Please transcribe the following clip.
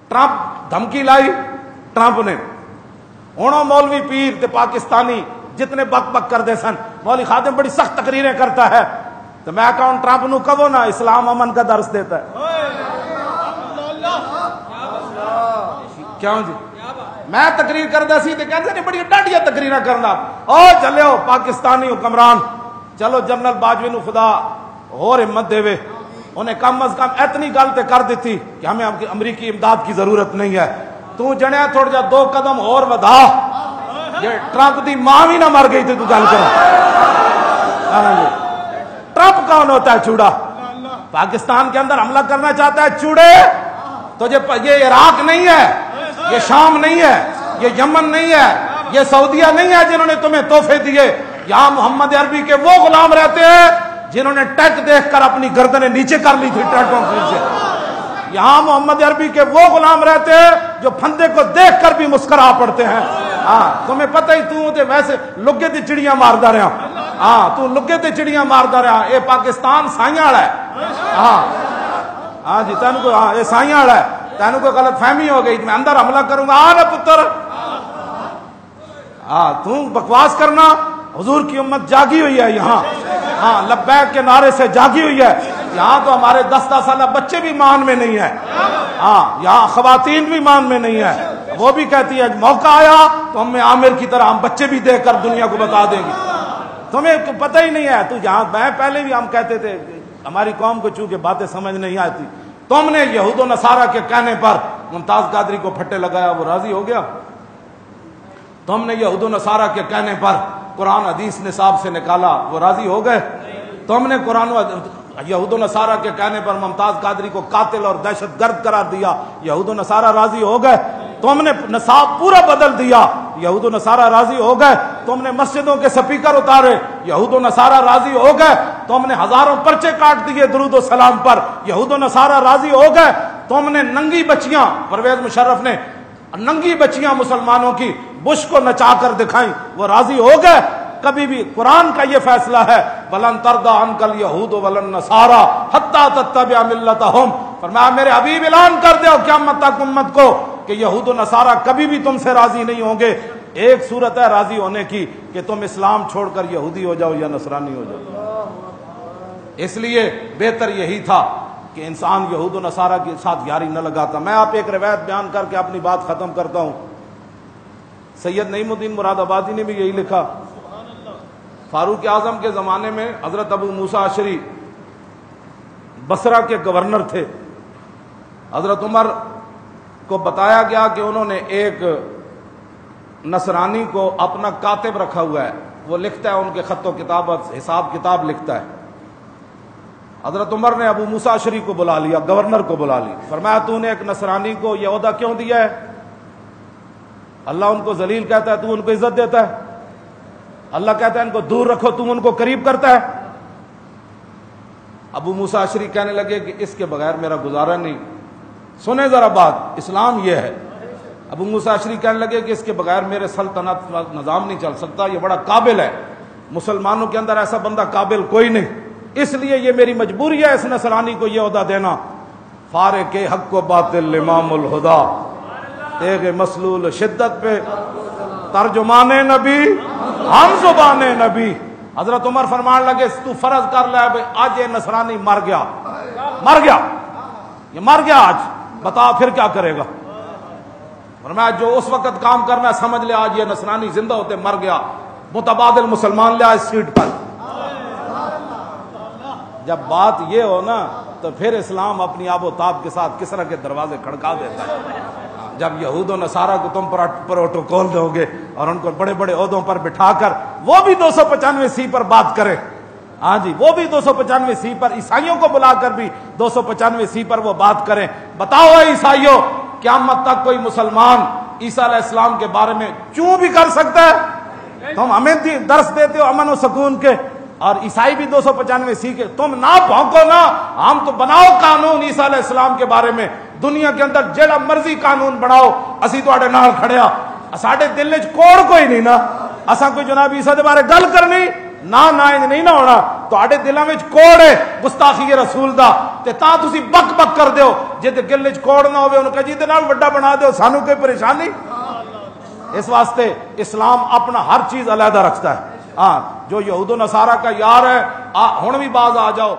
Trump دھمکی لائی Trump نے ہوں مولوی پیر تے پاکستانی جتنے بک بک کر دے سن مولوی خادم بڑی سخت تقریریں کرتا ہے تو میں کہوں ٹرمپ نو کہو نا اسلام امن کا درس دیتا ہے کیوں جی میں تقریر کردا سی تے کہندے نے بڑی ڈاڈیاں تقریراں کرنا او چلو پاکستانی حکمران چلو جنرل باجوی نو خدا اور ہمت دے انہیں کم از کم اتنی گل تے کر دیتی کہ ہمیں امریکی امداد کی ضرورت نہیں ہے تو جنیا تھوڑا جا 2 قدم اور ودا یہ ٹرمپ دی ماں بھی نہ مر گئی تھی تو گل کر ٹرمپ کون ہوتا ہے چوڑا پاکستان کے اندر حملہ کرنا چاہتا ہے چوڑے تو یہ عراق نہیں ہے یہ شام نہیں ہے یہ یمن نہیں ہے یہ سعودیہ نہیں ہے جنہوں نے تمہیں تحفے دیے یہاں محمد عربی کے وہ غلام رہتے ہیں جنہوں نے ٹیک دیکھ کر اپنی گردنیں نیچے کر لی تھی ٹیکوں کے نیچے یہاں محمد عربی کے وہ غلام رہتے ہیں جو پھندے کو دیکھ کر بھی مسکرا پڑتے ہیں ہاں تمہیں پتہ ہی تو ویسے لگے تے چڑیاں ماردا رہا ہاں تو لگے تے چڑیاں ماردا رہا اے پاکستان سائیاں والا ہے ہاں جی تینوں کو ہاں یہ سائیاں والا ہے تینوں کو غلط فہمی ہو گئی میں اندر حملہ کروں گا نا پتر ہاں تو بکواس کرنا حضور کی امت جاگی ہوئی ہے یہاں ہاں لبیک کے نعرے سے جاگی ہوئی ہے یہاں تو ہمارے 10-10 سالہ بچے بھی مان میں نہیں ہے ہاں یہاں خواتین بھی مان میں نہیں ہے وہ بھی کہتی ہے موقع آیا تو ہم میں عامر کی طرح ہم بچے بھی دے کر دنیا کو بتا دیں گے تمہیں پتہ ہی نہیں ہے تو یہاں میں پہلے بھی ہم کہتے تھے ہماری قوم کو چونکہ باتیں سمجھ نہیں آتی تم نے یہود و نصارہ کے کہنے پر ممتاز قادری کو پھٹے لگایا وہ راضی ہو گیا تم نے یہود و نصارہ کے کہنے پر قرآن حدیث نصاب سے نکالا وہ راضی ہو گئے تم نے قرآن یہود و نصارہ کے کہنے پر ممتاز قادری کو قاتل اور دہشت گرد قرار دیا یہود و نصارہ راضی ہو گئے تم نے نصاب پورا بدل دیا یہود و نصارہ راضی ہو گئے تم نے مسجدوں کے سپیکر اتارے یہود و نصارہ راضی ہو گئے تم نے ہزاروں پرچے کاٹ دیے درود و سلام پر یہود و نصارہ راضی ہو گئے تم نے ننگی بچیاں پرویز مشرف نے ننگی بچیاں مسلمانوں کی بش کو نچا کر دکھائیں وہ راضی ہو گئے کبھی بھی قرآن کا یہ فیصلہ ہے ولن ترضى عنك اليهود ولا النصارى حتى تتبع ملتهم فرمایا میرے حبیب اعلان کر دو قیامت تک امت کو کہ یہود و نصارہ کبھی بھی تم سے راضی نہیں ہوں گے ایک صورت ہے راضی ہونے کی کہ تم اسلام چھوڑ کر یہودی ہو جاؤ یا نصرانی ہو جاؤ اس لیے بہتر یہی تھا کہ انسان یہود و نصارہ کے ساتھ یاری نہ لگاتا میں آپ ایک روایت بیان کر کے اپنی بات ختم کرتا ہوں سید نعیم الدین مراد آبادی نے بھی یہی لکھا فاروق اعظم کے زمانے میں حضرت ابو موسیٰ اشعری بصرہ کے گورنر تھے حضرت عمر کو بتایا گیا کہ انہوں نے ایک نصرانی کو اپنا کاتب رکھا ہوا ہے وہ لکھتا ہے ان کے خط و کتابت حساب کتاب لکھتا ہے حضرت عمر نے ابو موسیٰ اشعری کو بلا لیا گورنر کو بلا لی فرمایا تو نے ایک نصرانی کو یہ عہدہ کیوں دیا ہے اللہ ان کو ذلیل کہتا ہے تو ان کو عزت دیتا ہے اللہ کہتا ہے ان کو دور رکھو تم ان کو قریب کرتا ہے ابو موسیٰ اشعری کہنے لگے کہ اس کے بغیر میرا گزارا نہیں سنیں ذرا بات اسلام یہ ہے ابو موسیٰ اشعری کہنے لگے کہ اس کے بغیر میرے سلطنت نظام نہیں چل سکتا یہ بڑا قابل ہے مسلمانوں کے اندر ایسا بندہ قابل کوئی نہیں اس لیے یہ میری مجبوری ہے اس نصرانی کو یہ عہدہ دینا فارق حق و باطل امام الہدا ایک مسلول شدت پہ ترجمان نبی ہم زبان نبی حضرت عمر فرمان لگے تو فرض کر لے آج یہ نصرانی مر گیا یہ مر گیا آج بتا پھر کیا کرے گا فرمایا جو اس وقت کام کرنا سمجھ لے آج یہ نصرانی زندہ ہوتے مر گیا متبادل مسلمان لے اس سیٹ پر جب بات یہ ہو نا تو پھر اسلام اپنی آب و تاب کے ساتھ کس طرح کے دروازے کھڑکا دیتا ہے جب یہود و نصارہ کو تم پروٹوکول دو گے اور ان کو بڑے بڑے عہدوں پر بٹھا کر وہ بھی 295 پر بات کرے ہاں جی وہ بھی 295 پر عیسائیوں کو بلا کر بھی 295 پر وہ بات کریں بتاؤ عیسائیوں قیامت تک کوئی مسلمان عیسیٰ علیہ السلام کے بارے میں چوں بھی کر سکتا ہے تم ہمیں درس دیتے ہو امن و سکون کے اور عیسائی بھی 295 کے تم نہ بھونکو نا ہم تو بناؤ قانون عیسیٰ علیہ السلام کے بارے میں دنیا کے اندر جڑا مرضی قانون بناؤ اسی تواڈے نال کھڑیا ساڈے دل وچ کوڑ کوئی نہیں نا اساں کوئی جناب عیسیٰ دے بارے گل کرنی ਨਾ ਇੰਜ ਨਹੀਂ ਨਾ ਹੋਣਾ। ਤੁਹਾਡੇ ਦਿਲਾਂ ਵਿੱਚ ਕੋੜ ਹੈ ਗੁਸਤਾਖੀ ਰਸੂਲ ਦਾ ਤੇ ਤਾਂ ਤੁਸੀਂ ਬਕ ਬਕ ਕਰਦੇ ਹੋ। ਜੇ ਤੇ ਦਿਲ ਵਿੱਚ ਕੋੜ ਨਾ ਹੋਵੇ ਉਹਨੂੰ ਕਹੇ ਜਿਹਦੇ ਨਾਲ ਵੱਡਾ ਬਣਾ ਦਿਓ, ਸਾਨੂੰ کوئی پریشانی। اس واسطے اسلام اپنا ہر چیز علیحدہ رکھتا ہے۔ ہاں جو یہود و نصارہ کا یار ہے ہن بھی باز آ جاؤ۔